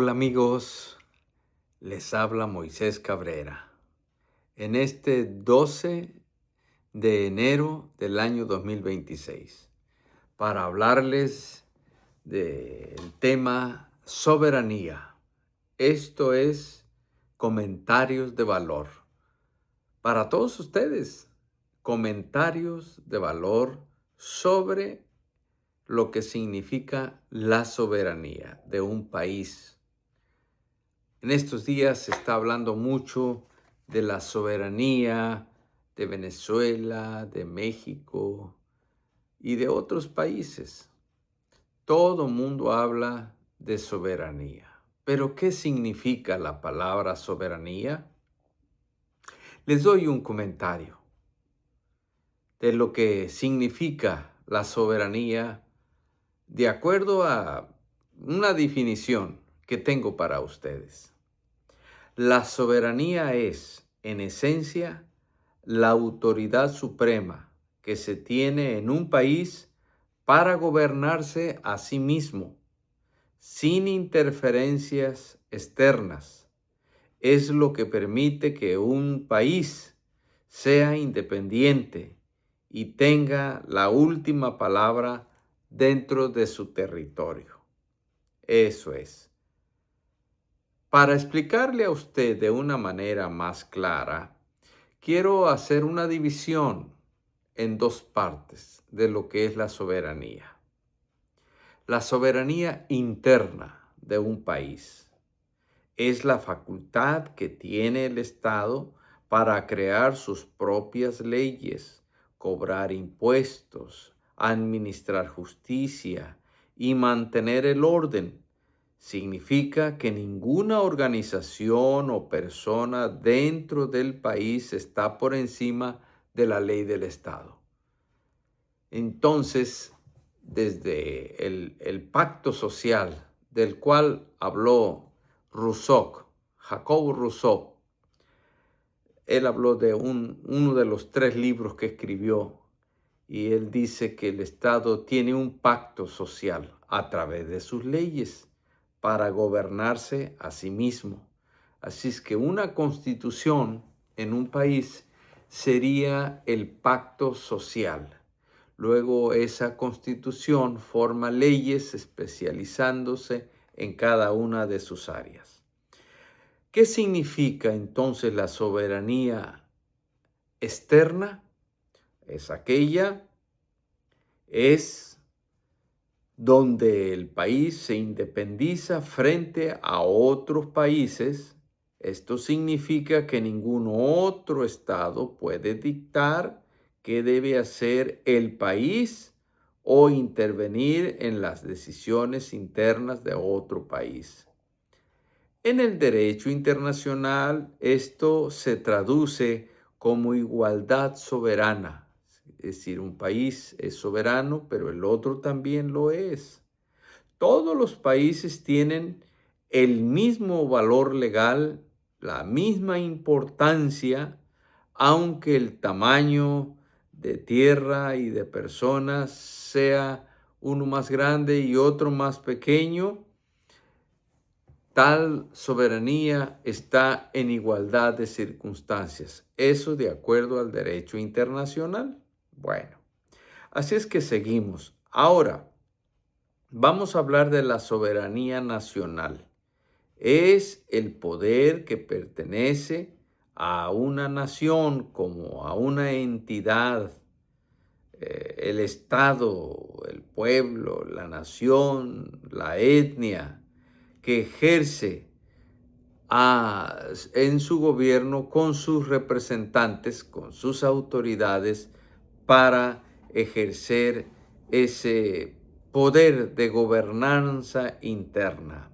Hola amigos, les habla Moisés Cabrera. En este 12 de enero del año 2026, para hablarles del tema soberanía. Esto es comentarios de valor. Para todos ustedes, comentarios de valor sobre lo que significa la soberanía de un país. En estos días se está hablando mucho de la soberanía de Venezuela, de México y de otros países. Todo mundo habla de soberanía. Pero, ¿qué significa la palabra soberanía? Les doy un comentario de lo que significa la soberanía de acuerdo a una definición que tengo para ustedes. La soberanía es, en esencia, la autoridad suprema que se tiene en un país para gobernarse a sí mismo, sin interferencias externas. Es lo que permite que un país sea independiente y tenga la última palabra dentro de su territorio. Eso es. Para explicarle a usted de una manera más clara, quiero hacer una división en dos partes de lo que es la soberanía. La soberanía interna de un país es la facultad que tiene el Estado para crear sus propias leyes, cobrar impuestos, administrar justicia y mantener el orden. Significa que ninguna organización o persona dentro del país está por encima de la ley del Estado. Entonces, desde el pacto social del cual habló Rousseau, Jacob Rousseau, él habló de uno de los 3 libros que escribió, y él dice que el Estado tiene un pacto social a través de sus leyes para gobernarse a sí mismo. Así es que una constitución en un país sería el pacto social. Luego esa constitución forma leyes especializándose en cada una de sus áreas. ¿Qué significa entonces la soberanía externa? Es donde el país se independiza frente a otros países. Esto significa que ningún otro estado puede dictar qué debe hacer el país o intervenir en las decisiones internas de otro país. En el derecho internacional, esto se traduce como igualdad soberana. Es decir, un país es soberano, pero el otro también lo es. Todos los países tienen el mismo valor legal, la misma importancia, aunque el tamaño de tierra y de personas sea uno más grande y otro más pequeño. Tal soberanía está en igualdad de circunstancias. Eso de acuerdo al derecho internacional. Bueno, así es que seguimos. Ahora, vamos a hablar de la soberanía nacional. Es el poder que pertenece a una nación como a una entidad, el Estado, el pueblo, la nación, la etnia, que ejerce en su gobierno con sus representantes, con sus autoridades, para ejercer ese poder de gobernanza interna.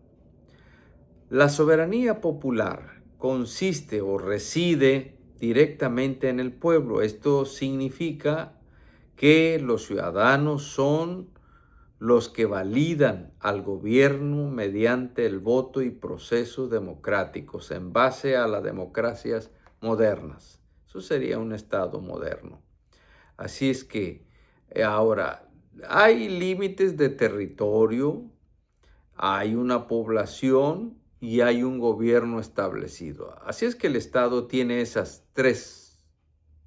La soberanía popular consiste o reside directamente en el pueblo. Esto significa que los ciudadanos son los que validan al gobierno mediante el voto y procesos democráticos en base a las democracias modernas. Eso sería un Estado moderno. Así es que ahora hay límites de territorio, hay una población y hay un gobierno establecido. Así es que el Estado tiene esas tres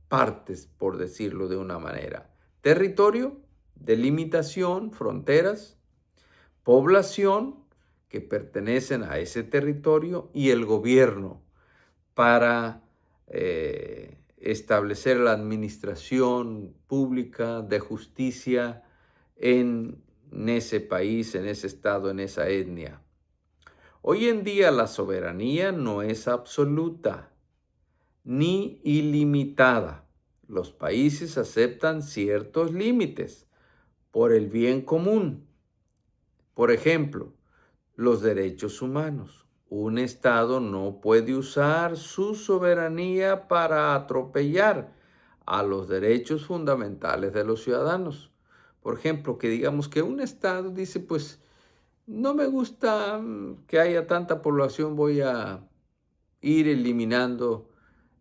partes, por decirlo de una manera: territorio, delimitación, fronteras; población, que pertenecen a ese territorio; y el gobierno, para establecer la administración pública de justicia en ese país, en ese estado, en esa etnia. Hoy en día la soberanía no es absoluta ni ilimitada. Los países aceptan ciertos límites por el bien común. Por ejemplo, los derechos humanos. Un Estado no puede usar su soberanía para atropellar a los derechos fundamentales de los ciudadanos. Por ejemplo, que digamos que un Estado dice, pues, no me gusta que haya tanta población, voy a ir eliminando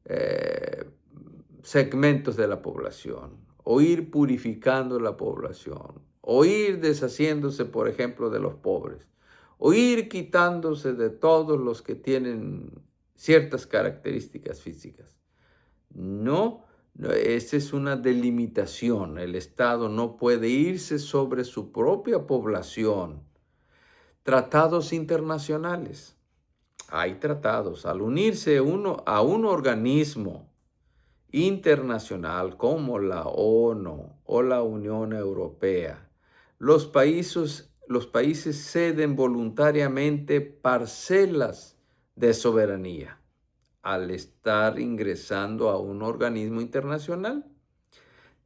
eh, segmentos de la población, o ir purificando la población, o ir deshaciéndose, por ejemplo, de los pobres, o ir quitándose de todos los que tienen ciertas características físicas. No, no, esa es una delimitación. El Estado no puede irse sobre su propia población. Tratados internacionales. Hay tratados. Al unirse uno a un organismo internacional como la ONU o la Unión Europea, los países ceden voluntariamente parcelas de soberanía al estar ingresando a un organismo internacional.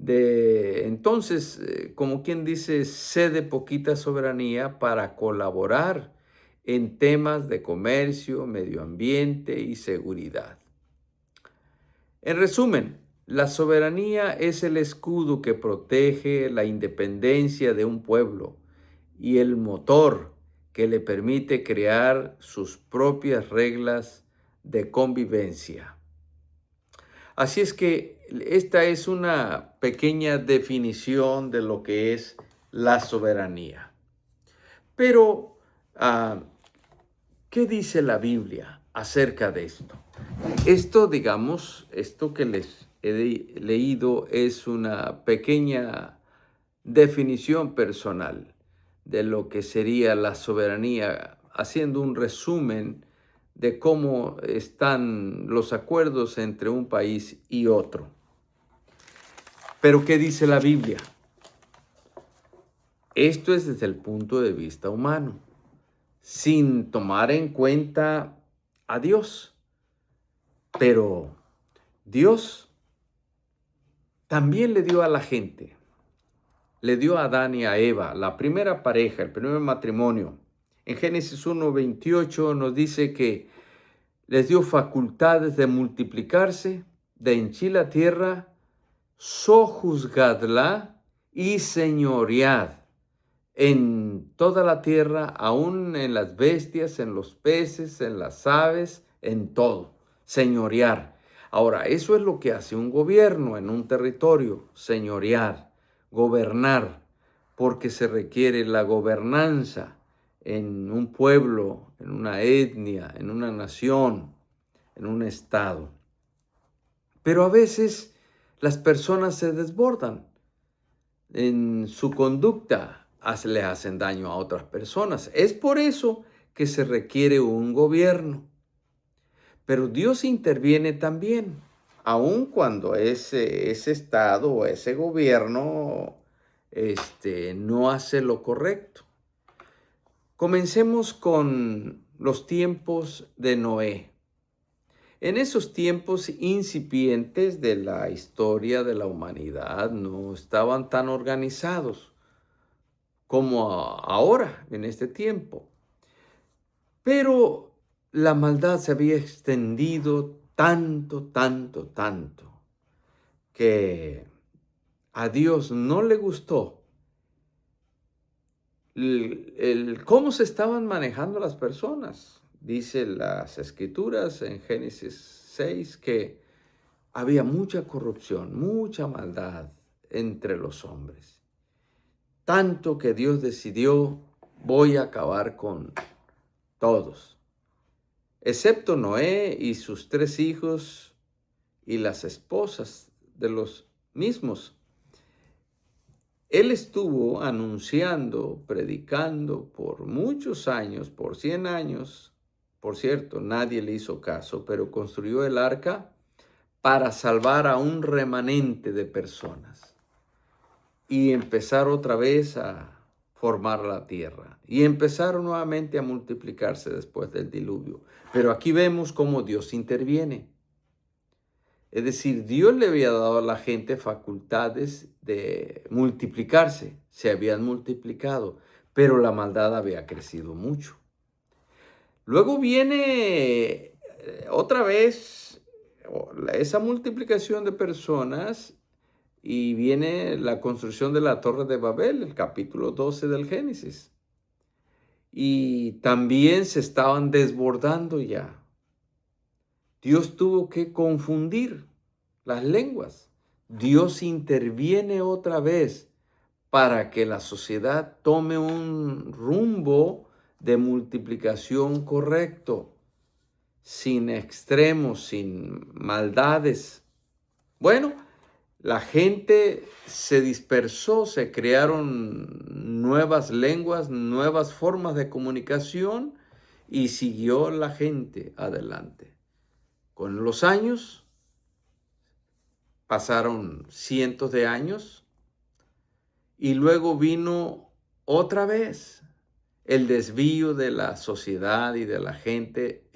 Entonces, como quien dice, cede poquita soberanía para colaborar en temas de comercio, medio ambiente y seguridad. En resumen, la soberanía es el escudo que protege la independencia de un pueblo y el motor que le permite crear sus propias reglas de convivencia. Así es que esta es una pequeña definición de lo que es la soberanía. Pero, ¿qué dice la Biblia acerca de esto? Esto, digamos, esto que les he leído es una pequeña definición personal de lo que sería la soberanía, haciendo un resumen de cómo están los acuerdos entre un país y otro. Pero ¿qué dice la Biblia? Esto es desde el punto de vista humano, sin tomar en cuenta a Dios. Pero Dios también le dio a la gente, le dio a Adán y a Eva, la primera pareja, el primer matrimonio. En Génesis 1:28 nos dice que les dio facultades de multiplicarse, de henchir la tierra, sojuzgadla y señoread en toda la tierra, aún en las bestias, en los peces, en las aves, en todo. Señorear. Ahora, eso es lo que hace un gobierno en un territorio: señorear, gobernar, porque se requiere la gobernanza en un pueblo, en una etnia, en una nación, en un estado. Pero a veces las personas se desbordan en su conducta, le hacen daño a otras personas. Es por eso que se requiere un gobierno. Pero Dios interviene también, aun cuando ese estado o ese gobierno no hace lo correcto. Comencemos con los tiempos de Noé. En esos tiempos incipientes de la historia de la humanidad, no estaban tan organizados como ahora, en este tiempo. Pero la maldad se había extendido tanto, que a Dios no le gustó cómo se estaban manejando las personas. Dice las Escrituras en Génesis 6 que había mucha corrupción, mucha maldad entre los hombres. Tanto que Dios decidió voy a acabar con todos, excepto Noé y sus 3 hijos y las esposas de los mismos. Él estuvo anunciando, predicando por muchos años, por 100 años. Por cierto, nadie le hizo caso, pero construyó el arca para salvar a un remanente de personas y empezar otra vez a formar la tierra. Y empezaron nuevamente a multiplicarse después del diluvio. Pero aquí vemos cómo Dios interviene. Es decir, Dios le había dado a la gente facultades de multiplicarse, se habían multiplicado, pero la maldad había crecido mucho. Luego viene otra vez esa multiplicación de personas y viene la construcción de la Torre de Babel, el capítulo 12 del Génesis. Y también se estaban desbordando ya. Dios tuvo que confundir las lenguas. Dios interviene otra vez para que la sociedad tome un rumbo de multiplicación correcto, sin extremos, sin maldades. Bueno, la gente se dispersó, se crearon nuevas lenguas, nuevas formas de comunicación y siguió la gente adelante. Con los años, pasaron cientos de años y luego vino otra vez el desvío de la sociedad y de la gente.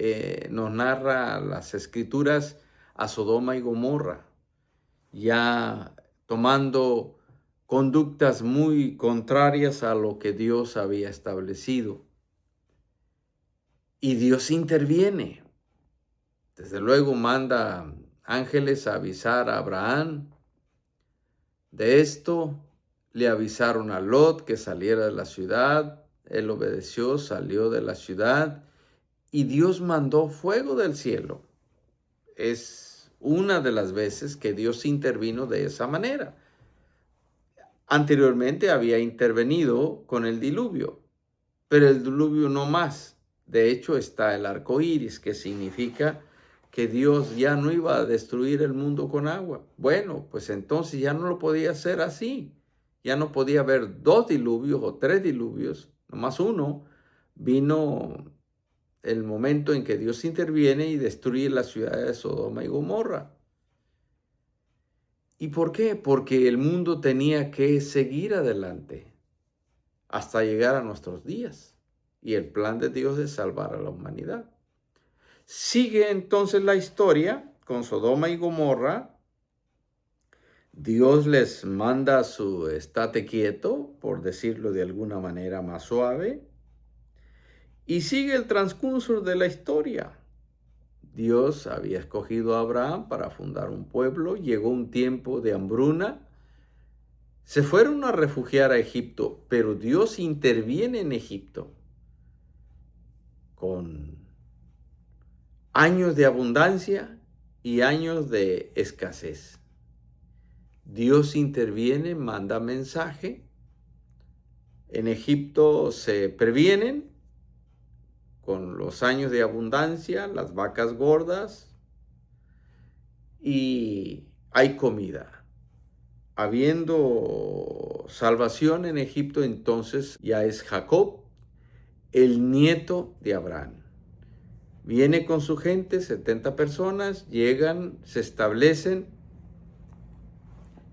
Nos narra las escrituras a Sodoma y Gomorra, ya tomando conductas muy contrarias a lo que Dios había establecido. Y Dios interviene. Desde luego manda ángeles a avisar a Abraham de esto. Le avisaron a Lot que saliera de la ciudad. Él obedeció, salió de la ciudad y Dios mandó fuego del cielo. Es una de las veces que Dios intervino de esa manera. Anteriormente había intervenido con el diluvio, pero el diluvio no más. De hecho, está el arco iris, que significa que Dios ya no iba a destruir el mundo con agua. Bueno, pues entonces ya no lo podía hacer así. Ya no podía haber 2 diluvios o 3 diluvios, nomás uno. Vino el momento en que Dios interviene y destruye las ciudades de Sodoma y Gomorra. ¿Y por qué? Porque el mundo tenía que seguir adelante hasta llegar a nuestros días y el plan de Dios de salvar a la humanidad. Sigue entonces la historia con Sodoma y Gomorra. Dios les manda su estate quieto, por decirlo de alguna manera más suave, y sigue el transcurso de la historia. Dios había escogido a Abraham para fundar un pueblo, llegó un tiempo de hambruna, se fueron a refugiar a Egipto, pero Dios interviene en Egipto con años de abundancia y años de escasez. Dios interviene, manda mensaje. En Egipto se previenen con los años de abundancia, las vacas gordas, y hay comida. Habiendo salvación en Egipto, entonces ya es Jacob, el nieto de Abraham. Viene con su gente, 70 personas, llegan, se establecen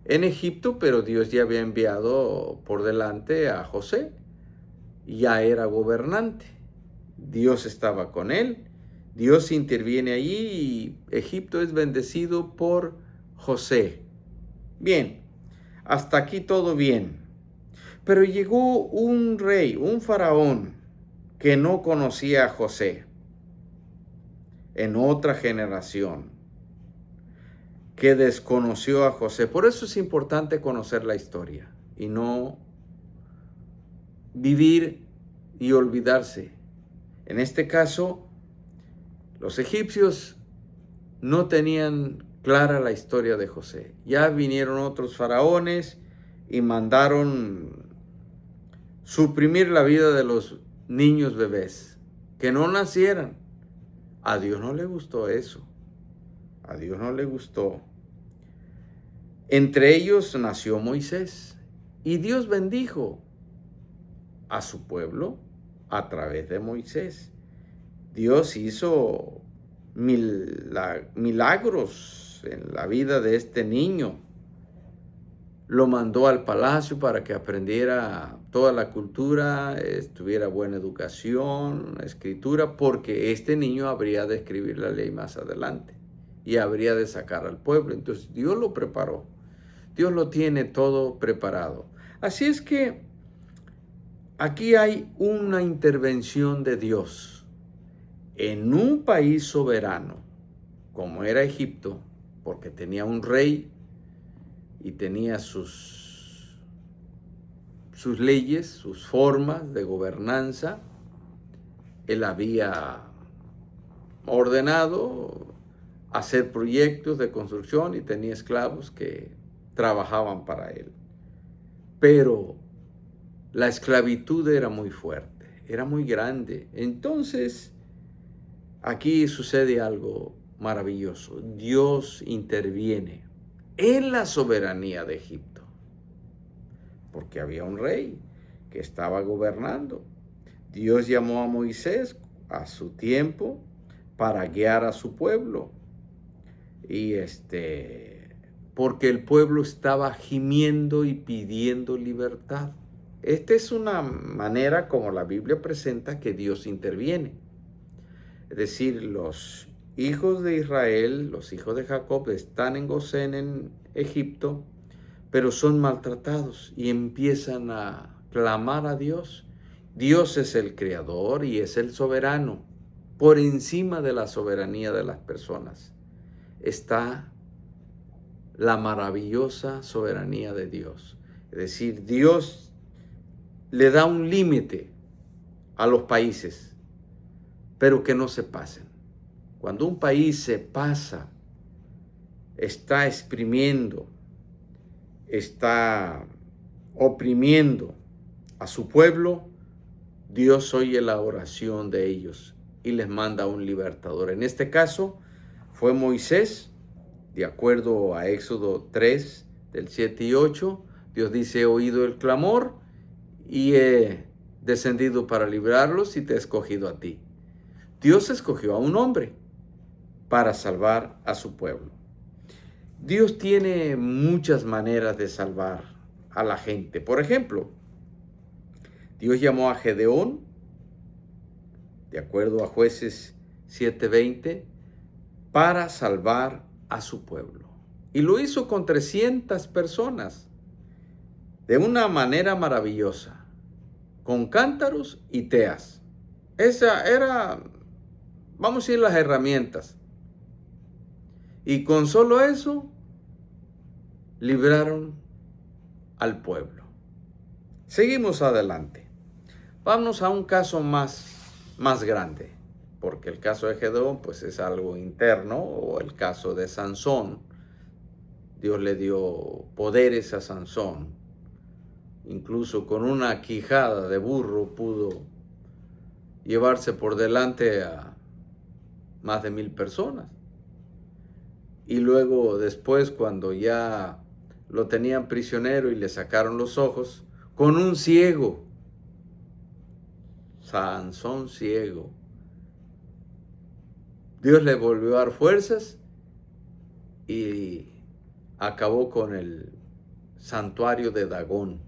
en Egipto, pero Dios ya había enviado por delante a José, ya era gobernante. Dios estaba con él, Dios interviene allí y Egipto es bendecido por José. Bien, hasta aquí todo bien. Pero llegó un rey, un faraón, que no conocía a José en otra generación, que desconoció a José. Por eso es importante conocer la historia y no vivir y olvidarse. En este caso, los egipcios no tenían clara la historia de José. Ya vinieron otros faraones y mandaron suprimir la vida de los niños bebés, que no nacieran. A Dios no le gustó eso. A Dios no le gustó. Entre ellos nació Moisés y Dios bendijo a su pueblo a través de Moisés. Dios hizo milagros en la vida de este niño. Lo mandó al palacio para que aprendiera toda la cultura, tuviera buena educación, escritura, porque este niño habría de escribir la ley más adelante y habría de sacar al pueblo. Entonces Dios lo preparó. Dios lo tiene todo preparado. Así es que aquí hay una intervención de Dios en un país soberano, como era Egipto, porque tenía un rey y tenía sus leyes, sus formas de gobernanza. Él había ordenado hacer proyectos de construcción y tenía esclavos que trabajaban para él. Pero la esclavitud era muy fuerte, era muy grande. Entonces, aquí sucede algo maravilloso. Dios interviene en la soberanía de Egipto, porque había un rey que estaba gobernando. Dios llamó a Moisés a su tiempo para guiar a su pueblo. Y porque el pueblo estaba gimiendo y pidiendo libertad. Esta es una manera como la Biblia presenta que Dios interviene. Es decir, los hijos de Israel, los hijos de Jacob, están en Gosén, en Egipto, pero son maltratados y empiezan a clamar a Dios. Dios es el creador y es el soberano. Por encima de la soberanía de las personas está la maravillosa soberanía de Dios. Es decir, Dios le da un límite a los países, pero que no se pasen. Cuando un país se pasa, está exprimiendo, está oprimiendo a su pueblo, Dios oye la oración de ellos y les manda un libertador. En este caso fue Moisés, de acuerdo a Éxodo 3, del 7 y 8, Dios dice: he oído el clamor y he descendido para librarlos y te he escogido a ti. Dios escogió a un hombre para salvar a su pueblo. Dios tiene muchas maneras de salvar a la gente. Por ejemplo, Dios llamó a Gedeón, de acuerdo a Jueces 7:20, para salvar a su pueblo. Y lo hizo con 300 personas, de una manera maravillosa, con cántaros y teas. Esa era, vamos a decir, las herramientas. Y con solo eso, libraron al pueblo. Seguimos adelante. Vamos a un caso más grande, porque el caso de Gedeón pues es algo interno, o el caso de Sansón. Dios le dio poderes a Sansón. Incluso con una quijada de burro pudo llevarse por delante a más de 1000 personas. Y luego después, cuando ya lo tenían prisionero y le sacaron los ojos, con un ciego, Sansón ciego, Dios le volvió a dar fuerzas y acabó con el santuario de Dagón.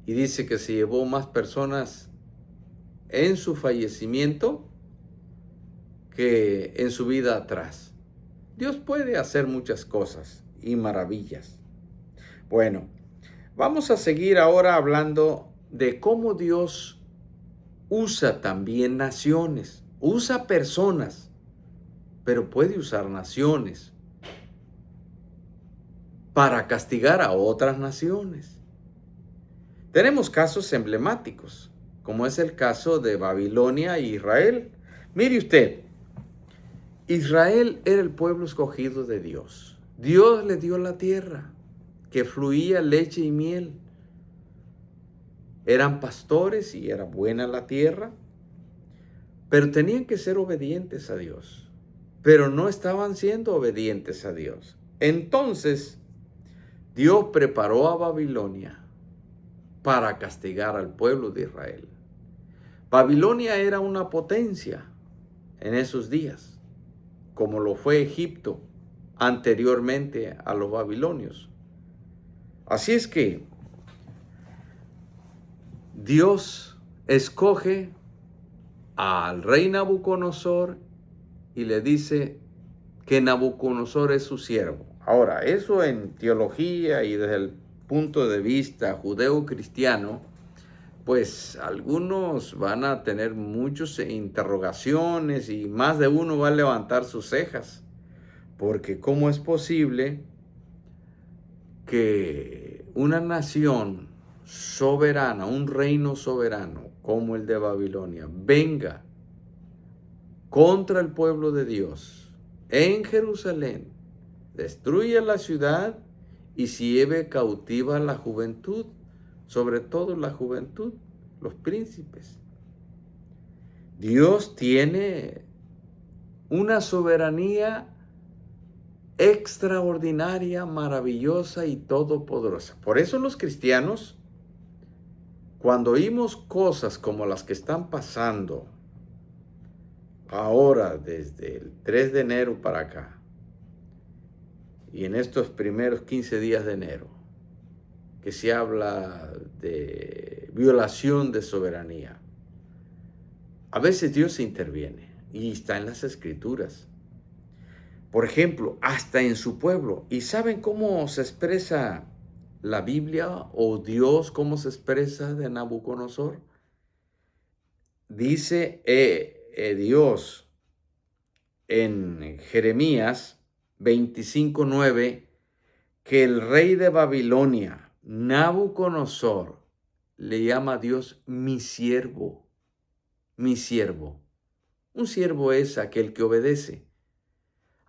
Y dice que se llevó más personas en su fallecimiento que en su vida atrás. Dios puede hacer muchas cosas y maravillas. Bueno, vamos a seguir ahora hablando de cómo Dios usa también naciones, usa personas, pero puede usar naciones para castigar a otras naciones. Tenemos casos emblemáticos, como es el caso de Babilonia e Israel. Mire usted, Israel era el pueblo escogido de Dios. Dios le dio la tierra, que fluía leche y miel. Eran pastores y era buena la tierra, pero tenían que ser obedientes a Dios. Pero no estaban siendo obedientes a Dios. Entonces, Dios preparó a Babilonia para castigar al pueblo de Israel. Babilonia era una potencia en esos días, como lo fue Egipto anteriormente a los babilonios. Así es que Dios escoge al rey Nabucodonosor y le dice que Nabucodonosor es su siervo. Ahora, eso en teología y desde el punto de vista judeo-cristiano, pues algunos van a tener muchas interrogaciones y más de uno va a levantar sus cejas, porque ¿cómo es posible que una nación soberana, un reino soberano como el de Babilonia, venga contra el pueblo de Dios en Jerusalén, destruya la ciudad y se lleve cautiva la juventud, sobre todo la juventud, los príncipes? Dios tiene una soberanía extraordinaria, maravillosa y todopoderosa. Por eso los cristianos, cuando oímos cosas como las que están pasando ahora desde el 3 de enero para acá y en estos primeros 15 días de enero, que se habla de violación de soberanía, a veces Dios interviene y está en las Escrituras. Por ejemplo, hasta en su pueblo. ¿Y saben cómo se expresa la Biblia o Dios, cómo se expresa de Nabucodonosor? Dice Dios en Jeremías 25:9 que el rey de Babilonia, Nabucodonosor, le llama a Dios mi siervo, mi siervo. Un siervo es aquel que obedece.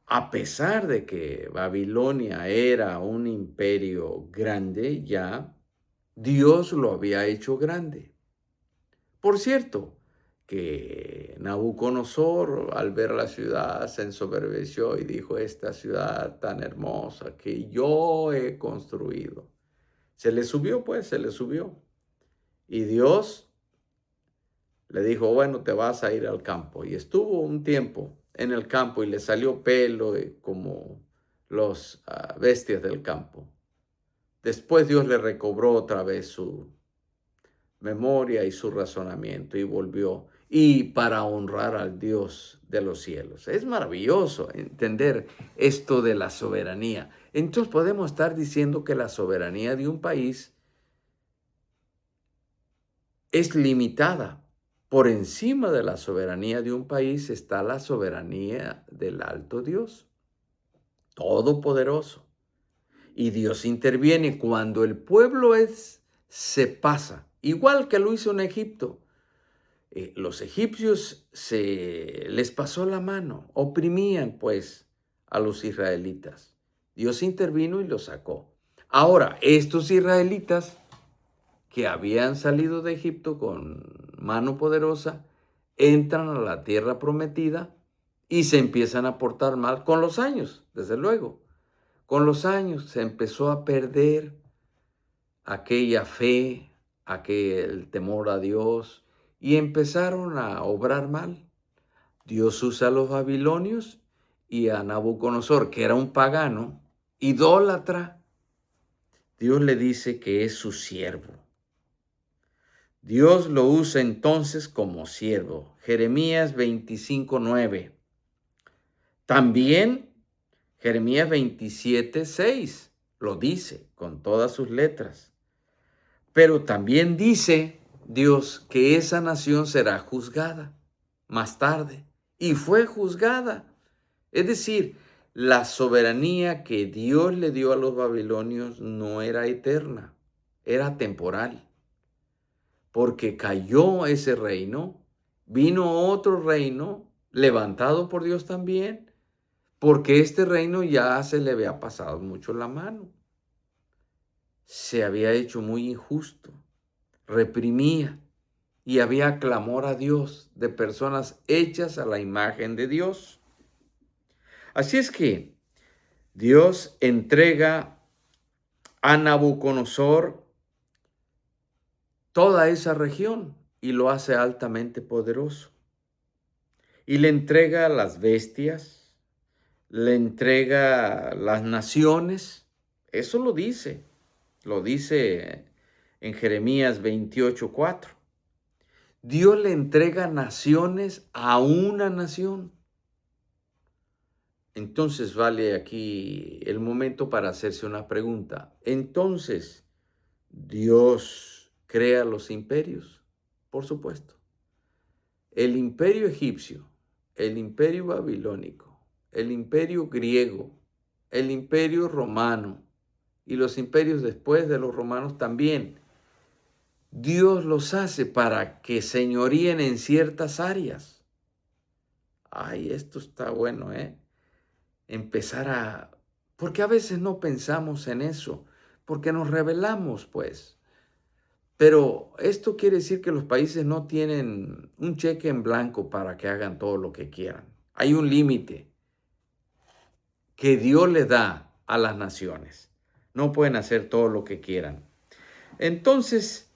A pesar de que Babilonia era un imperio grande ya, Dios lo había hecho grande. Por cierto, que Nabucodonosor al ver la ciudad se ensoberbeció y dijo, esta ciudad tan hermosa que yo he construido. Se le subió, pues, se le subió. Y Dios le dijo, bueno, te vas a ir al campo. Y estuvo un tiempo en el campo y le salió pelo como los bestias del campo. Después Dios le recobró otra vez su memoria y su razonamiento y volvió. Y para honrar al Dios de los cielos. Es maravilloso entender esto de la soberanía. Entonces podemos estar diciendo que la soberanía de un país es limitada. Por encima de la soberanía de un país está la soberanía del alto Dios, todopoderoso. Y Dios interviene cuando el pueblo se pasa, igual que lo hizo en Egipto. Los egipcios les pasó la mano, oprimían pues a los israelitas. Dios intervino y los sacó. Ahora, estos israelitas que habían salido de Egipto con mano poderosa, entran a la tierra prometida y se empiezan a portar mal con los años, desde luego. Con los años se empezó a perder aquella fe, aquel temor a Dios y empezaron a obrar mal. Dios usa a los babilonios y a Nabucodonosor, que era un pagano, idólatra. Dios le dice que es su siervo. Dios lo usa entonces como siervo. Jeremías 25:9. También Jeremías 27:6 lo dice con todas sus letras. Pero también dice Dios que esa nación será juzgada más tarde. Y fue juzgada. Es decir, la soberanía que Dios le dio a los babilonios no era eterna, era temporal. Porque cayó ese reino, vino otro reino levantado por Dios también, porque este reino ya se le había pasado mucho la mano. Se había hecho muy injusto. reprimía y había clamor a Dios de personas hechas a la imagen de Dios. Así es que Dios entrega a Nabucodonosor toda esa región y lo hace altamente poderoso. Y le entrega las bestias, le entrega las naciones. Eso lo dice en Jeremías 28:4. Dios le entrega naciones a una nación. Entonces vale aquí el momento para hacerse una pregunta. Entonces, ¿Dios crea los imperios? Por supuesto. El imperio egipcio, el imperio babilónico, el imperio griego, el imperio romano y los imperios después de los romanos también. Dios los hace para que señoríen en ciertas áreas. Ay, esto está bueno, ¿eh? Porque a veces no pensamos en eso, porque nos rebelamos, pues. Pero esto quiere decir que los países no tienen un cheque en blanco para que hagan todo lo que quieran. Hay un límite que Dios le da a las naciones. No pueden hacer todo lo que quieran. Entonces,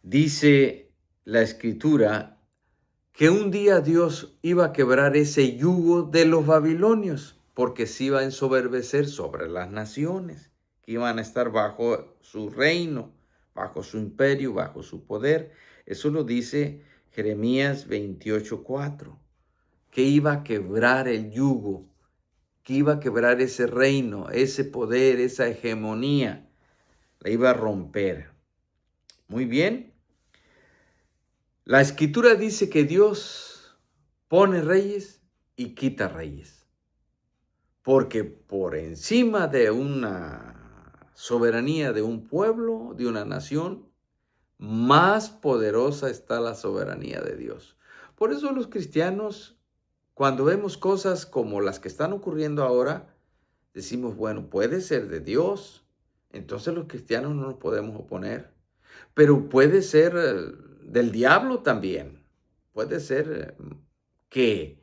dice la Escritura que un día Dios iba a quebrar ese yugo de los babilonios, porque se iba a ensoberbecer sobre las naciones, que iban a estar bajo su reino, bajo su imperio, bajo su poder. Eso lo dice Jeremías 28:4, que iba a quebrar el yugo, que iba a quebrar ese reino, ese poder, esa hegemonía, la iba a romper. Muy bien. La Escritura dice que Dios pone reyes y quita reyes, porque por encima de una soberanía de un pueblo, de una nación, más poderosa está la soberanía de Dios. Por eso los cristianos, cuando vemos cosas como las que están ocurriendo ahora, decimos, bueno, puede ser de Dios, entonces los cristianos no nos podemos oponer. Pero puede ser del diablo también. Puede ser que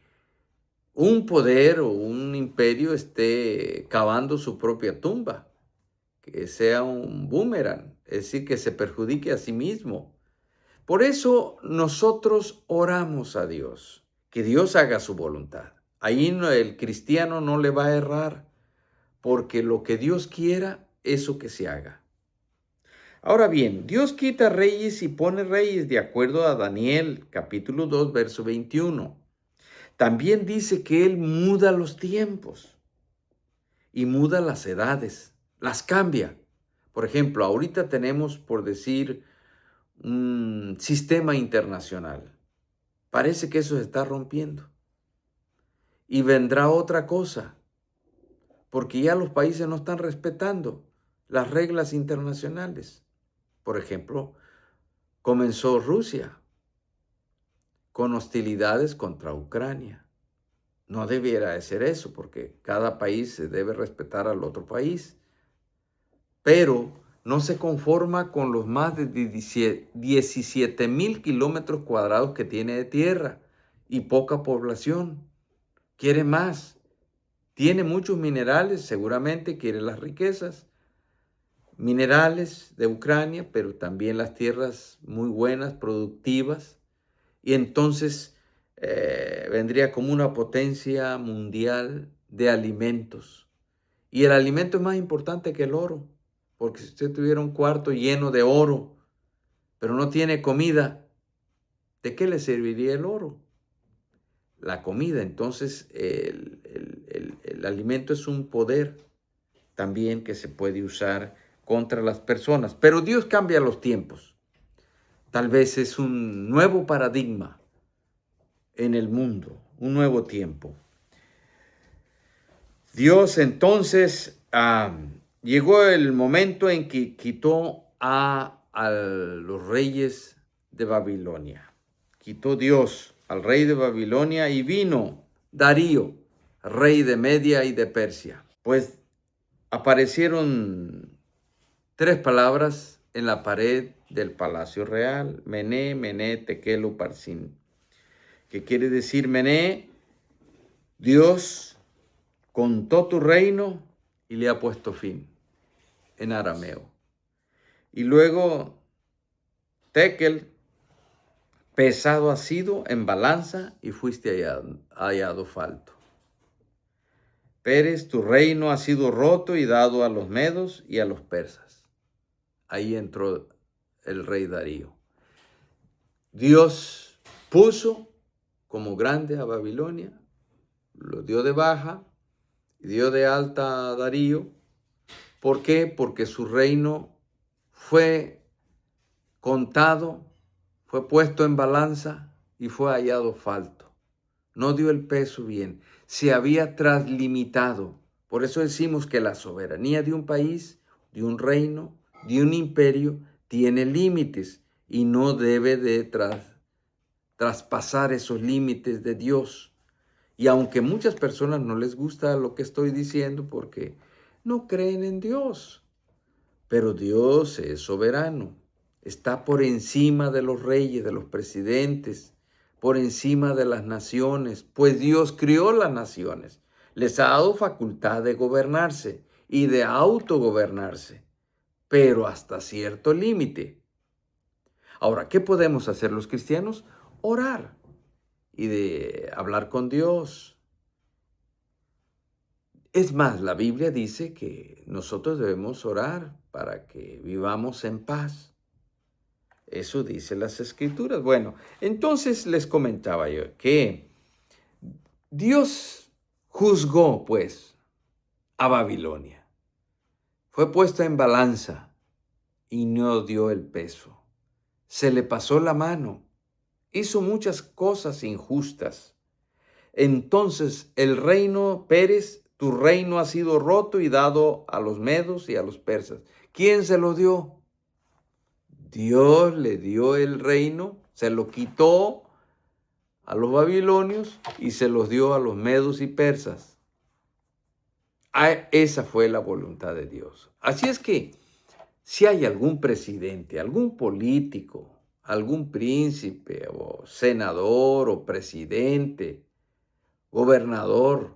un poder o un imperio esté cavando su propia tumba, que sea un boomerang, es decir, que se perjudique a sí mismo. Por eso nosotros oramos a Dios, que Dios haga su voluntad. Ahí el cristiano no le va a errar, porque lo que Dios quiera, eso que se haga. Ahora bien, Dios quita reyes y pone reyes de acuerdo a Daniel capítulo 2, verso 21. También dice que Él muda los tiempos y muda las edades, las cambia. Por ejemplo, ahorita tenemos, por decir, un sistema internacional. Parece que eso se está rompiendo. Y vendrá otra cosa, porque ya los países no están respetando las reglas internacionales. Por ejemplo, comenzó Rusia con hostilidades contra Ucrania. No debiera de ser eso, porque cada país se debe respetar al otro país. Pero no se conforma con los más de 17,000 kilómetros cuadrados que tiene de tierra y poca población. Quiere más. Tiene muchos minerales, seguramente quiere las riquezas. Minerales de Ucrania, pero también las tierras muy buenas, productivas. Y entonces vendría como una potencia mundial de alimentos. Y el alimento es más importante que el oro, porque si usted tuviera un cuarto lleno de oro, pero no tiene comida, ¿de qué le serviría el oro? La comida. Entonces el alimento es un poder también que se puede usar contra las personas. Pero Dios cambia los tiempos. Tal vez es un nuevo paradigma en el mundo, un nuevo tiempo. Dios entonces llegó el momento en que quitó a los reyes de Babilonia. Quitó Dios al rey de Babilonia y vino Darío, rey de Media y de Persia. Pues aparecieron tres palabras en la pared del Palacio Real. Mené, Mené, Tekel, Uparsin. ¿Qué quiere decir Mené? Dios contó tu reino y le ha puesto fin, en arameo. Y luego, Tekel, pesado has sido en balanza y fuiste hallado falto. Pérez, tu reino ha sido roto y dado a los medos y a los persas. Ahí entró el rey Darío. Dios puso como grande a Babilonia, lo dio de baja y dio de alta a Darío. ¿Por qué? Porque su reino fue contado, fue puesto en balanza y fue hallado falto. No dio el peso bien, se había traslimitado. Por eso decimos que la soberanía de un país, de un reino, de un imperio, tiene límites y no debe de traspasar esos límites de Dios. Y aunque muchas personas no les gusta lo que estoy diciendo porque no creen en Dios, pero Dios es soberano, está por encima de los reyes, de los presidentes, por encima de las naciones, pues Dios crió las naciones, les ha dado facultad de gobernarse y de autogobernarse, pero hasta cierto límite. Ahora, ¿qué podemos hacer los cristianos? Orar y de hablar con Dios. Es más, la Biblia dice que nosotros debemos orar para que vivamos en paz. Eso dice las Escrituras. Bueno, entonces les comentaba yo que Dios juzgó, pues, a Babilonia. Fue puesta en balanza y no dio el peso. Se le pasó la mano. Hizo muchas cosas injustas. Entonces el reino, Pérez, tu reino ha sido roto y dado a los medos y a los persas. ¿Quién se lo dio? Dios le dio el reino, se lo quitó a los babilonios y se los dio a los medos y persas. Esa fue la voluntad de Dios. Así es que si hay algún presidente, algún político, algún príncipe o senador o presidente, gobernador,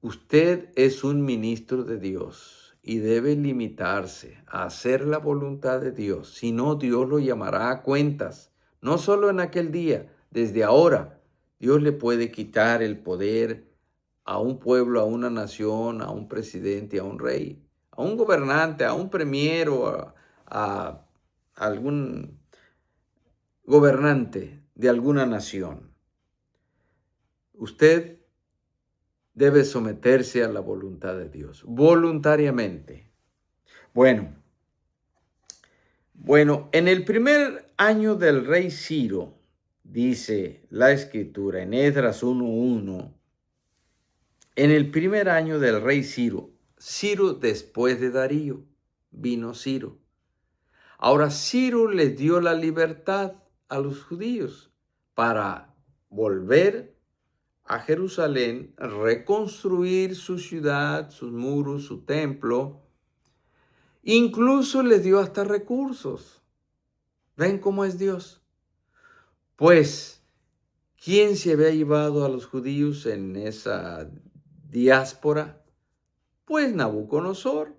usted es un ministro de Dios y debe limitarse a hacer la voluntad de Dios. Si no, Dios lo llamará a cuentas. No solo en aquel día, desde ahora, Dios le puede quitar el poder a un pueblo, a una nación, a un presidente, a un rey, a un gobernante, a un premier o a algún gobernante de alguna nación. Usted debe someterse a la voluntad de Dios, voluntariamente. Bueno, en el primer año del rey Ciro, dice la Escritura en Esdras 1:1, en el primer año del rey Ciro, Ciro después de Darío, vino Ciro. Ahora Ciro les dio la libertad a los judíos para volver a Jerusalén, reconstruir su ciudad, sus muros, su templo. Incluso les dio hasta recursos. ¿Ven cómo es Dios? Pues, ¿quién se había llevado a los judíos en esa diáspora? Pues Nabucodonosor.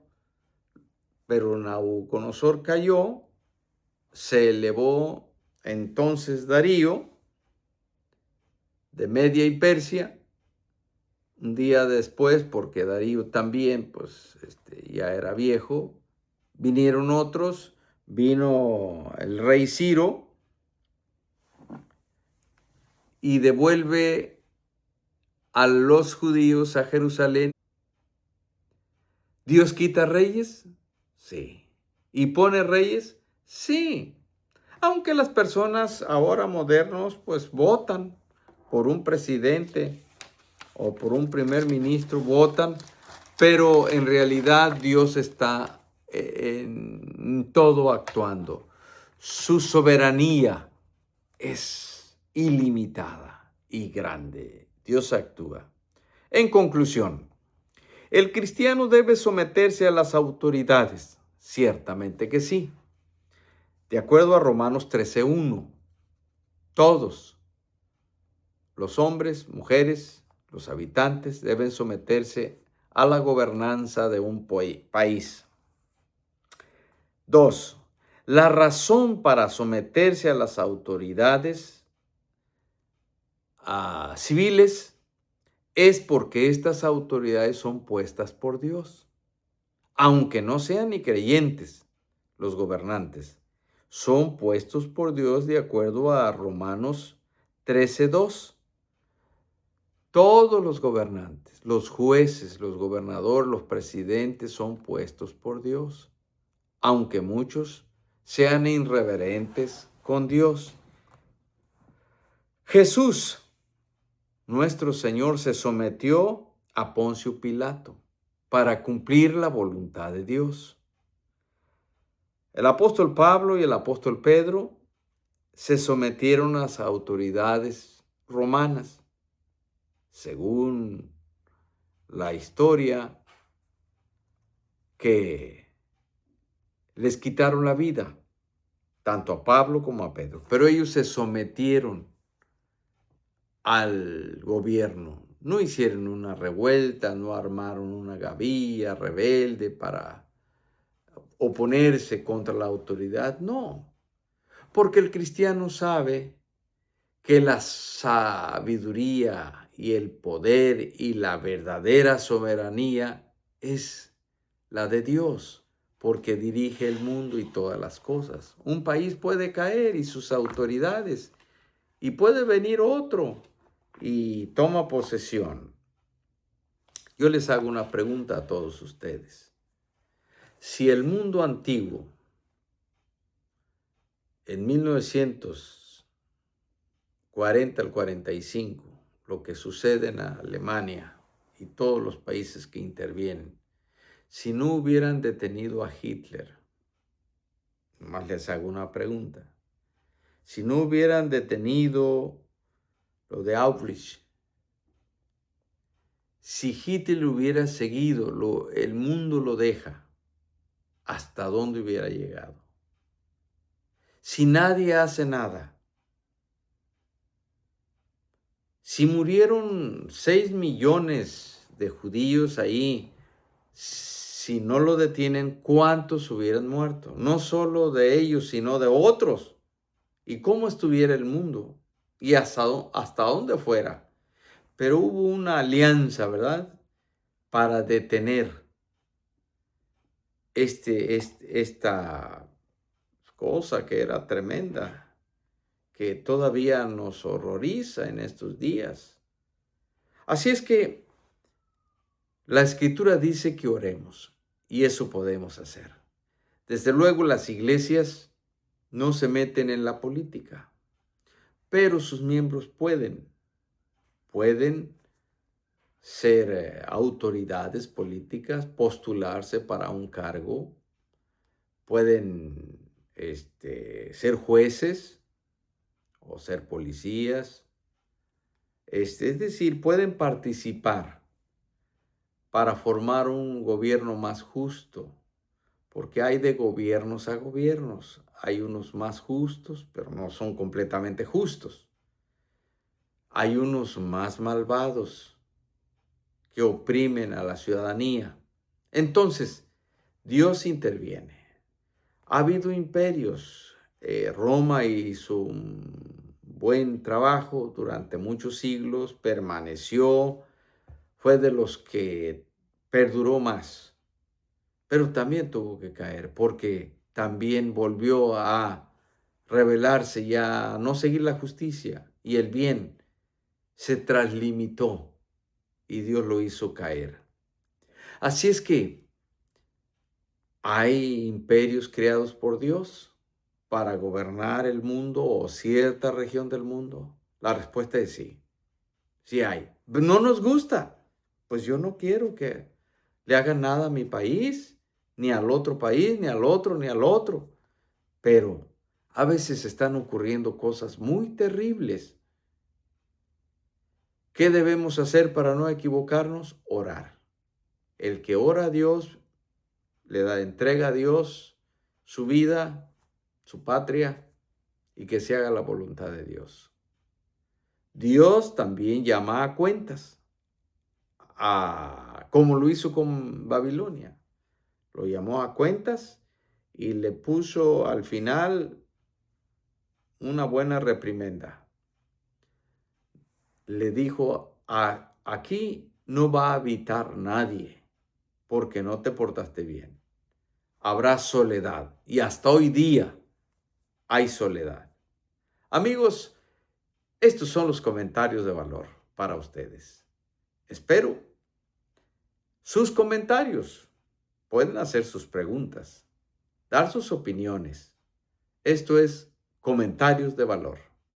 Pero Nabucodonosor cayó, se elevó entonces Darío de Media y Persia. Un día después, porque Darío también pues, ya era viejo, vinieron otros, vino el rey Ciro y devuelve a los judíos a Jerusalén. ¿Dios quita reyes? Sí. ¿Y pone reyes? Sí. Aunque las personas ahora modernos pues votan por un presidente o por un primer ministro, votan, pero en realidad Dios está en todo actuando. Su soberanía es ilimitada y grande. Dios actúa. En conclusión, el cristiano debe someterse a las autoridades, Ciertamente que sí. De acuerdo a Romanos 13:1, todos, los hombres, mujeres, los habitantes, deben someterse a la gobernanza de un país. 2. La razón para someterse a las autoridades civiles es porque estas autoridades son puestas por Dios. Aunque no sean ni creyentes, los gobernantes son puestos por Dios de acuerdo a Romanos 13:2. Todos los gobernantes, los jueces, los gobernadores, los presidentes son puestos por Dios, aunque muchos sean irreverentes con Dios. Jesús, nuestro Señor, se sometió a Poncio Pilato para cumplir la voluntad de Dios. El apóstol Pablo y el apóstol Pedro se sometieron a las autoridades romanas. Según la historia, que les quitaron la vida, tanto a Pablo como a Pedro, pero ellos se sometieron al gobierno. No hicieron una revuelta, no armaron una gavilla rebelde para oponerse contra la autoridad, no, porque el cristiano sabe que la sabiduría y el poder y la verdadera soberanía es la de Dios, porque dirige el mundo y todas las cosas. Un país puede caer y sus autoridades, y puede venir otro y toma posesión. Yo les hago una pregunta a todos ustedes. Si el mundo antiguo, en 1940 al 45, lo que sucede en Alemania y todos los países que intervienen, si no hubieran detenido a Hitler, más les hago una pregunta, si no hubieran detenido lo de Auschwitz, si Hitler hubiera seguido, el mundo lo deja, ¿hasta dónde hubiera llegado? Si nadie hace nada, si murieron 6 millones de judíos ahí, si no lo detienen, ¿cuántos hubieran muerto? No solo de ellos, sino de otros. ¿Y cómo estuviera el mundo? Y hasta dónde fuera. Pero hubo una alianza, ¿verdad? Para detener esta cosa que era tremenda, que todavía nos horroriza en estos días. Así es que la Escritura dice que oremos, y eso podemos hacer. Desde luego, las iglesias no se meten en la política, pero sus miembros pueden ser autoridades políticas, postularse para un cargo, pueden ser jueces o ser policías, es decir, pueden participar para formar un gobierno más justo, porque hay de gobiernos a gobiernos. Hay unos más justos, pero no son completamente justos. Hay unos más malvados que oprimen a la ciudadanía. Entonces, Dios interviene. Ha habido imperios. Roma hizo un buen trabajo durante muchos siglos, permaneció, fue de los que perduró más, pero también tuvo que caer porque también volvió a rebelarse y a no seguir la justicia, y el bien se traslimitó y Dios lo hizo caer. Así es que hay imperios creados por Dios para gobernar el mundo o cierta región del mundo. La respuesta es sí, sí hay. No nos gusta, pues yo no quiero que le hagan nada a mi país, ni al otro país, ni al otro, ni al otro. Pero a veces están ocurriendo cosas muy terribles. ¿Qué debemos hacer para no equivocarnos? Orar. El que ora a Dios le da entrega a Dios su vida, su patria, y que se haga la voluntad de Dios. Dios también llama a cuentas, como lo hizo con Babilonia. Lo llamó a cuentas y le puso al final una buena reprimenda. Le dijo, aquí no va a habitar nadie porque no te portaste bien. Habrá soledad y hasta hoy día hay soledad. Amigos, estos son los comentarios de valor para ustedes. Espero sus comentarios. Pueden hacer sus preguntas, dar sus opiniones. Esto es comentarios de valor.